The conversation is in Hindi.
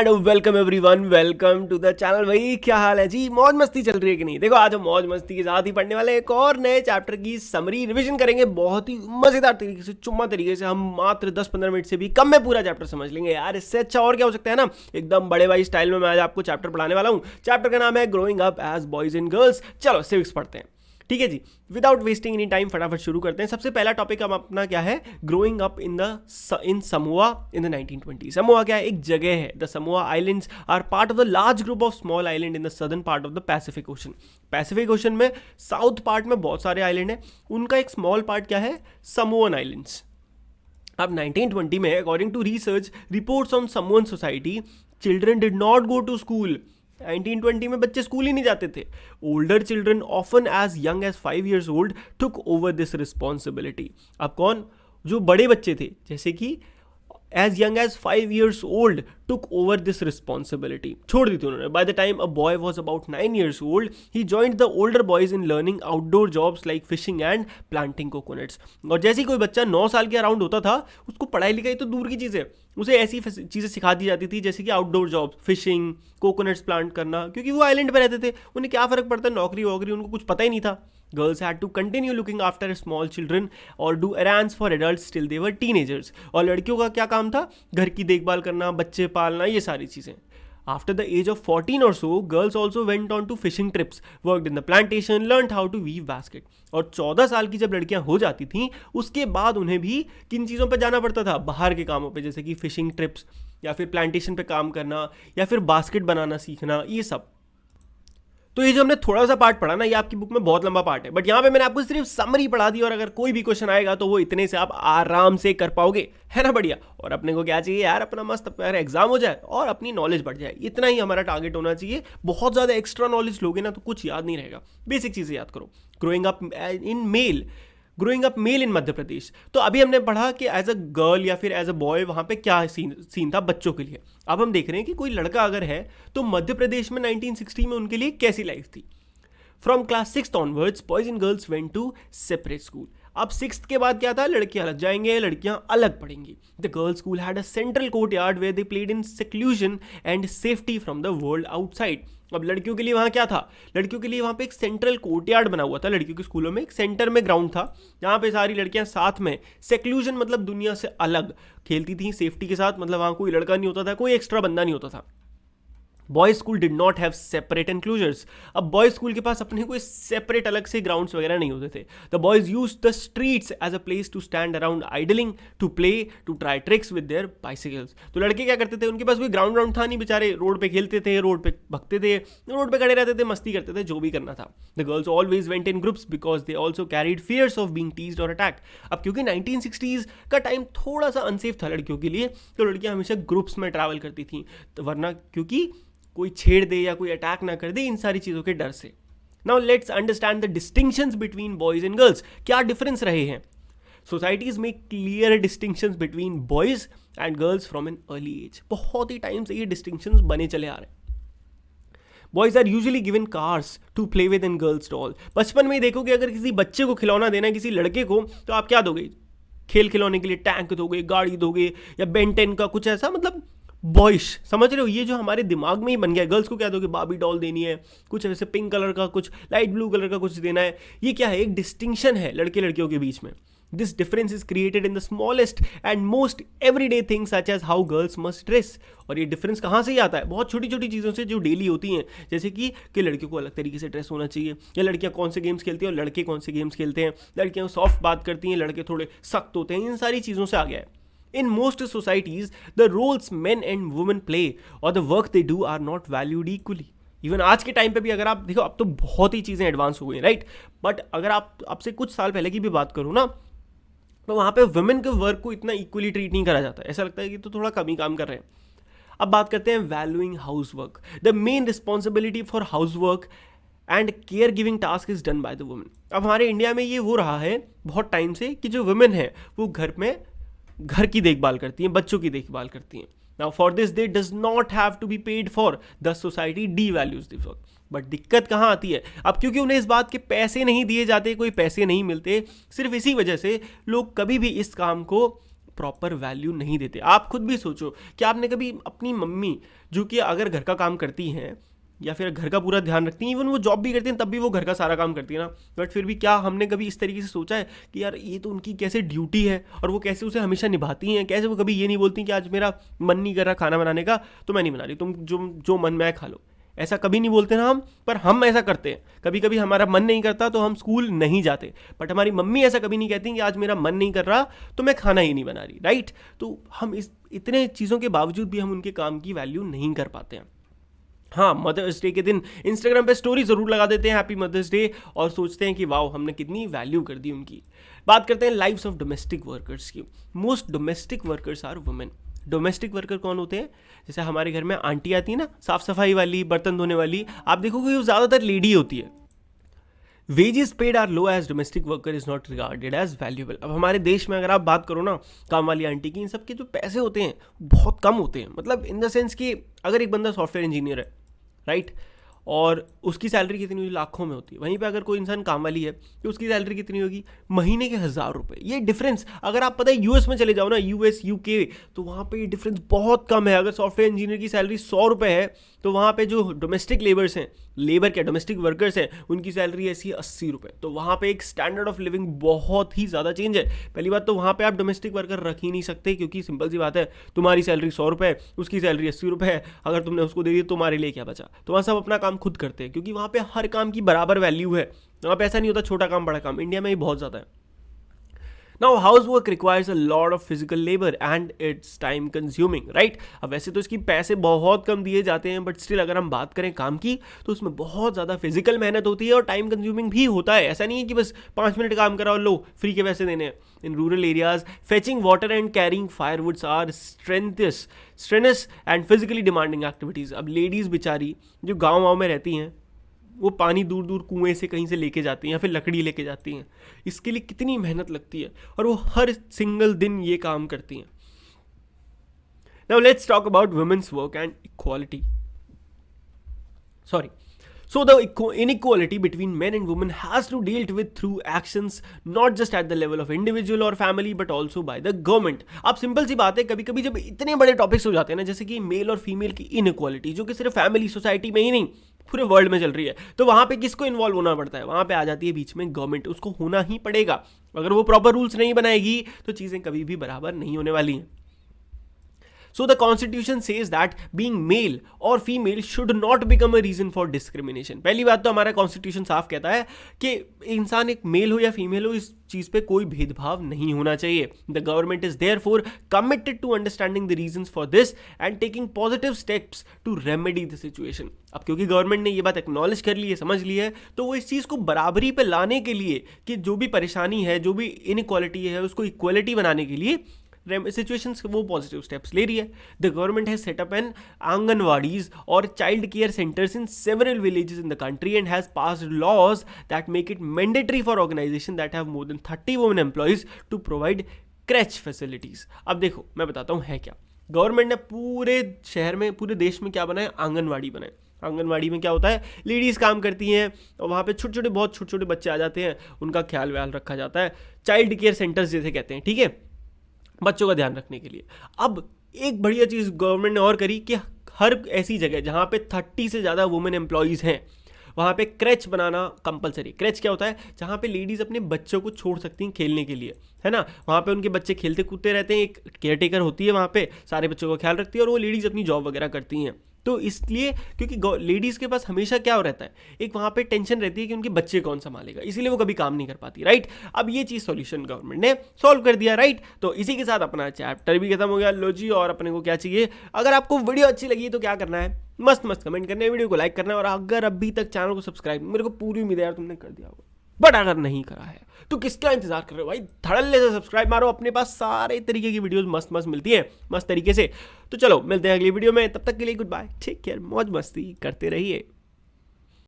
And welcome everyone, welcome to the channel. भाई क्या हाल है जी? मौज मस्ती चल रही है कि नहीं? देखो आज हम मौज मस्ती के साथ ही पढ़ने वाले एक और नए चैप्टर की समरी रिवीजन करेंगे। बहुत ही मजेदार तरीके से, चुम्मा तरीके से। हम मात्र 10-15 मिनट से भी कम में पूरा चैप्टर समझ लेंगे यार। इससे अच्छा और क्या हो सकता है ना। एकदम बड़े भाई स्टाइल में मैं आज आपको चैप्टर पढ़ाने वाला हूँ। चैप्टर का नाम है growing up as boys and girls. चलो सिविक्स पढ़ते हैं, ठीक है जी। विदाउट वेस्टिंग एनी टाइम फटाफट शुरू करते हैं। सबसे पहला टॉपिक हम अपना क्या है? Growing up in Samoa in the 1920। Samoa क्या है? एक जगह है। The Samoa islands are part of the large group of small island in the southern part of the Pacific Ocean. Pacific Ocean में साउथ पार्ट में बहुत सारे आइलैंड हैं, उनका एक स्मॉल पार्ट क्या है? Samoan islands. अब 1920 में according to research reports on Samoan society, children did not go to school. 1920 में बच्चे स्कूल ही नहीं जाते थे। Older children often as young as 5 years old took over this responsibility. अब कौन? जो बड़े बच्चे थे, जैसे कि as young as 5 years old took over this responsibility, छोड़ दी थी उन्होंने। By the time a boy was about 9 years old he joined the older boys in learning outdoor jobs like fishing and planting coconuts. और जैसे ही कोई बच्चा 9 साल के अराउंड होता था, उसको पढ़ाई लिखाई तो दूर की चीज़ है, उसे ऐसी चीज़ें सिखा दी जाती थी जैसे कि outdoor job, fishing, coconuts plant करना, क्योंकि वो आइलैंड पे रहते थे। उन्हें क्या फ़र्क पड़ता है नौकरी वोकरी, उनको कुछ पता ही नहीं था। Girls had to continue looking after small children or do errands for adults till they were teenagers। और लड़कियों का क्या काम था? घर की देखभाल करना, बच्चे पालना, ये सारी चीज़ें। After the age of 14 or so, girls also went on to fishing trips, worked in the plantation, learned how to weave basket। और 14 साल की जब लड़कियां हो जाती थीं, उसके बाद उन्हें भी किन चीज़ों पर जाना पड़ता था? बाहर के कामों पे, जैसे कि फिशिंग ट्रिप्स या फिर प्लांटेशन पे काम करना या फिर बास्केट बनाना सीखना, ये सब। तो ये जो हमने थोड़ा सा पार्ट पढ़ा ना, ये आपकी बुक में बहुत लंबा पार्ट है, बट यहाँ पे मैंने आपको सिर्फ समरी पढ़ा दी। और अगर कोई भी क्वेश्चन आएगा तो वो इतने से आप आराम से कर पाओगे, है ना? बढ़िया। और अपने को क्या चाहिए यार? अपना मस्त एग्जाम हो जाए और अपनी नॉलेज बढ़ जाए, इतना ही हमारा टारगेट होना चाहिए। बहुत ज़्यादा एक्स्ट्रा नॉलेज लोगे ना तो कुछ याद नहीं रहेगा। बेसिक चीज़ें याद करो। ग्रोइंग अप मेल इन मध्य प्रदेश। तो अभी हमने पढ़ा कि एज अ गर्ल या फिर एज अ बॉय वहाँ पे क्या सीन था बच्चों के लिए। अब हम देख रहे हैं कि कोई लड़का अगर है तो मध्य प्रदेश में 1960 में उनके लिए कैसी लाइफ थी। From class 6th onwards boys and girls went to separate school. अब 6th के बाद क्या था? लड़कियां अलग जाएंगे, लड़कियां अलग पढ़ेंगी। The girls school had a central courtyard where they played in seclusion and safety from the world outside. अब लड़कियों के लिए वहाँ क्या था? लड़कियों के लिए वहाँ पे एक सेंट्रल कोर्टयार्ड बना हुआ था। लड़कियों के स्कूलों में एक सेंटर में ग्राउंड था, जहाँ पे सारी लड़कियाँ साथ में, सेक्लूजन मतलब दुनिया से अलग, खेलती थी सेफ्टी के साथ। मतलब वहाँ कोई लड़का नहीं होता था, कोई एक्स्ट्रा बंदा नहीं होता था। Boys school did not have separate enclosures. अब बॉयज स्कूल के पास अपने कोई सेपरेट अलग से ग्राउंड्स वगैरह नहीं होते थे। The boys use the streets as a place to stand around idling, to play, to try tricks with their bicycles. तो लड़के क्या करते थे? उनके पास कोई ग्राउंड था नहीं, बेचारे रोड पे खेलते थे, रोड पे भगते थे, रोड पे खड़े रहते थे, मस्ती करते थे, जो भी करना था। The girls always went in groups because they also carried fears of being teased और अटैक। अब क्योंकि 1960s का टाइम थोड़ा सा अनसेफ था लड़कियों के लिए, तो लड़कियां हमेशा ग्रुप्स में ट्रैवल करती थी। तो वरना क्योंकि कोई छेड़ दे या कोई अटैक ना कर दे, इन सारी चीज़ों के डर से। Now let's understand the distinctions between boys and girls. क्या डिफरेंस रहे हैं? सोसाइटीज में clear distinctions between boys and girls from an early age. बहुत ही टाइम से ये डिस्टिंक्शंस बने चले आ रहे हैं। Boys are usually given cars to play with and girls doll. बचपन में ही देखो कि अगर किसी बच्चे को खिलौना देना है, किसी लड़के को, तो आप क्या दोगे? खेल खिलौने के लिए टैंक दोगे, गाड़ी दोगे, या बेन 10 का कुछ ऐसा, मतलब बॉयश, समझ रहे हो? ये जो हमारे दिमाग में ही बन गया। गर्ल्स को क्या दोगे? बार्बी डॉल देनी है, कुछ ऐसे पिंक कलर का, कुछ लाइट ब्लू कलर का कुछ देना है। ये क्या है? एक डिस्टिंक्शन है लड़के लड़कियों के बीच में। This difference is created in the smallest and most everyday things such as how girls must dress. और ये डिफरेंस कहाँ से ही आता है? बहुत छोटी छोटी चीज़ों से जो डेली होती हैं, जैसे कि लड़कियों को अलग तरीके से ड्रेस होना चाहिए, या लड़कियाँ कौन से गेम्स खेलती हैं और लड़के कौन से गेम्स खेलते हैं, लड़कियाँ सॉफ्ट बात करती हैं, लड़के थोड़े सख्त होते हैं। इन सारी चीज़ों से आ गया है। In most societies, the roles men and women play or the work they do are not valued equally. Even आज के टाइम पे भी अगर आप देखो, अब तो बहुत ही चीज़ें एडवांस हो गई, राइट? बट अगर आप आपसे कुछ साल पहले की भी बात करूँ ना, तो वहाँ पे वुमेन के वर्क को इतना इक्वली ट्रीट नहीं करा जाता। ऐसा लगता है कि तो थोड़ा कम ही काम कर रहे हैं। अब बात करते हैं valuing house work. The main responsibility for house work and care giving task is done by the women. अब हमारे इंडिया में ये हो रहा है बहुत टाइम से कि जो वुमेन है वो घर की देखभाल करती हैं, बच्चों की देखभाल करती हैं। Now for this they does not have to be paid for, the society devalues this work. But दिक्कत कहाँ आती है? अब क्योंकि उन्हें इस बात के पैसे नहीं दिए जाते, कोई पैसे नहीं मिलते, सिर्फ इसी वजह से लोग कभी भी इस काम को प्रॉपर वैल्यू नहीं देते। आप खुद भी सोचो कि आपने कभी अपनी मम्मी, जो कि अगर घर का काम करती हैं या फिर घर का पूरा ध्यान रखती हैं, इवन वो जॉब भी करती हैं तब भी वो घर का सारा काम करती है ना, बट फिर भी क्या हमने कभी इस तरीके से सोचा है कि यार ये तो उनकी कैसे ड्यूटी है और वो कैसे उसे हमेशा निभाती हैं? कैसे वो कभी ये नहीं बोलती कि आज मेरा मन नहीं कर रहा खाना बनाने का तो मैं नहीं बना रही, तुम जो जो मन में आए खा लो? ऐसा कभी नहीं बोलते ना हम, पर हम ऐसा करते हैं। कभी कभी हमारा मन नहीं करता तो हम स्कूल नहीं जाते, बट हमारी मम्मी ऐसा कभी नहीं कहती कि आज मेरा मन नहीं कर रहा तो मैं खाना ही नहीं बना रही, राइट? तो हम इस इतने चीज़ों के बावजूद भी हम उनके काम की वैल्यू नहीं कर पाते हैं। हाँ, मदर्स डे के दिन इंस्टाग्राम पे स्टोरी ज़रूर लगा देते हैं हैप्पी मदर्स डे, और सोचते हैं कि वाओ हमने कितनी वैल्यू कर दी उनकी। बात करते हैं लाइव्स ऑफ डोमेस्टिक वर्कर्स की। Most domestic workers are women. Domestic worker कौन होते हैं? जैसे हमारे घर में आंटी आती है ना, साफ सफाई वाली, बर्तन धोने वाली, आप देखोगे वो ज़्यादातर लेडी होती है। Wages paid are low as domestic worker is not regarded as valuable. अब हमारे देश में अगर आप बात करो ना काम वाली आंटी की, इन सब के जो पैसे होते हैं बहुत कम होते हैं। मतलब इन द सेंस कि अगर एक बंदा सॉफ्टवेयर इंजीनियर है, राइट, और उसकी सैलरी कितनी होगी? लाखों में होती है। वहीं पे अगर कोई इंसान काम वाली है तो उसकी सैलरी कितनी होगी? महीने के 1000 रुपये। ये डिफरेंस अगर आप पता है यूएस में चले जाओ ना, यूएस यूके, तो वहाँ पे ये डिफरेंस बहुत कम है। अगर सॉफ्टवेयर इंजीनियर की सैलरी 100 रुपये है तो वहाँ पे जो डोमेस्टिक लेबर्स हैं, लेबर क्या डोमेस्टिक वर्कर्स हैं, उनकी सैलरी ऐसी है 80 रुपये। तो वहाँ पे एक स्टैंडर्ड ऑफ लिविंग बहुत ही ज़्यादा चेंज है। पहली बात तो वहाँ पे आप डोमेस्टिक वर्कर रख ही नहीं सकते, क्योंकि सिंपल सी बात है, तुम्हारी सैलरी 100 रुपये, उसकी सैलरी 80 रुपये है, अगर तुमने उसको दे दी तुम्हारे लिए क्या बचा? तो वहाँ सब अपना काम खुद करते हैं, क्योंकि वहाँ पे हर काम की बराबर वैल्यू है। वहाँ पे ऐसा नहीं होता छोटा काम बड़ा काम, इंडिया में ही बहुत ज़्यादा है। Now housework requires a lot of physical labor and it's time consuming, right? अब वैसे तो इसकी पैसे बहुत कम दिए जाते हैं, बट स्टिल अगर हम बात करें काम की तो उसमें बहुत ज़्यादा फिजिकल मेहनत होती है और टाइम कंज्यूमिंग भी होता है। ऐसा नहीं है कि बस 5 मिनट काम करा और लो फ्री के पैसे देने हैं। In rural areas fetching water and carrying firewoods are strenuous and physically demanding activities. अब लेडीज़ बेचारी जो गाँव में रहती हैं, वो पानी दूर दूर कुएं से कहीं से लेके जाती हैं या फिर लकड़ी लेके जाती हैं। इसके लिए कितनी मेहनत लगती है और वो हर सिंगल दिन ये काम करती हैं। Now let's talk about women's work and equality. So the inequality between men and women has to dealt with through actions, not just at the level of individual or family but also by the government. अब सिंपल सी बात है, कभी कभी जब इतने बड़े टॉपिक्स हो जाते हैं ना, जैसे कि मेल और फीमेल की इनइक्वालिटी, जो कि सिर्फ फैमिली सोसाइटी में ही नहीं पूरे वर्ल्ड में चल रही है, तो वहाँ पे किसको इन्वॉल्व होना पड़ता है? वहाँ पे आ जाती है बीच में गवर्नमेंट। उसको होना ही पड़ेगा। अगर वो प्रॉपर रूल्स नहीं बनाएगी तो चीज़ें कभी भी बराबर नहीं होने वाली हैं। So the constitution says that being male or female should not become a reason for discrimination. पहली बात तो हमारा कॉन्स्टिट्यूशन साफ कहता है कि इंसान एक मेल हो या फीमेल हो, इस चीज़ पे कोई भेदभाव नहीं होना चाहिए। The government is therefore committed to understanding the reasons for this and taking positive steps to remedy the situation. अब क्योंकि गवर्नमेंट ने ये बात एक्नॉलेज कर ली है, समझ ली है, तो वो इस चीज़ को बराबरी पे लाने के लिए कि जो भी परेशानी है, जो भी इनइक्वालिटी है, उसको इक्वलिटी बनाने के लिए सिचुएशंस वो पॉजिटिव स्टेप्स ले रही है। The government has set up an anganwadis और child care centres in several villages in the country and has passed laws that make it mandatory for organisation that have more than 30 women employees to provide creche facilities. अब देखो मैं बताता हूँ है क्या। गवर्नमेंट ने पूरे शहर में, पूरे देश में क्या बनाए? आंगनवाड़ी बनाए। आंगनवाड़ी में क्या होता है? लेडीज़ काम करती हैं और वहाँ पे छोटे छोटे, बहुत छोटे छोटे बच्चे आ जाते हैं, उनका ख्याल व्याल रखा जाता है। चाइल्ड केयर सेंटर्स जैसे कहते हैं, ठीक है, बच्चों का ध्यान रखने के लिए। अब एक बढ़िया चीज़ गवर्नमेंट ने और करी कि हर ऐसी जगह जहाँ पे 30 से ज़्यादा वुमेन एम्प्लॉयज़ हैं, वहाँ पे क्रैच बनाना कंपलसरी। क्रैच क्या होता है? जहाँ पे लेडीज़ अपने बच्चों को छोड़ सकती हैं खेलने के लिए, है ना। वहाँ पे उनके बच्चे खेलते कूदते रहते हैं, एक केयर टेकर होती है वहाँ पे, सारे बच्चों का ख्याल रखती है और वो लेडीज़ अपनी जॉब वगैरह करती हैं। तो इसलिए क्योंकि लेडीज़ के पास हमेशा क्या हो रहता है, एक वहाँ पे टेंशन रहती है कि उनके बच्चे कौन संभालेगा, इसीलिए वो कभी काम नहीं कर पाती, राइट। अब ये चीज़ सॉल्यूशन गवर्नमेंट ने सॉल्व कर दिया, राइट। तो इसी के साथ अपना चैप्टर भी खत्म हो गया। लो जी, और अपने को क्या चाहिए? अगर आपको वीडियो अच्छी लगी तो क्या करना है? मस्त मस्त कमेंट करना है, वीडियो को लाइक करना है, और अगर अभी तक चैनल को सब्सक्राइब, मेरे को पूरी उम्मीद है यार तुमने कर दिया होगा, बट अगर नहीं करा है तो किसका इंतजार कर रहे हो भाई? धड़ल्ले से सब्सक्राइब मारो। अपने पास सारे तरीके की वीडियोस मस्त मस्त मिलती है, मस्त तरीके से। तो चलो मिलते हैं अगली वीडियो में, तब तक के लिए गुड बाय, टेक केयर, मौज मस्ती करते रहिए।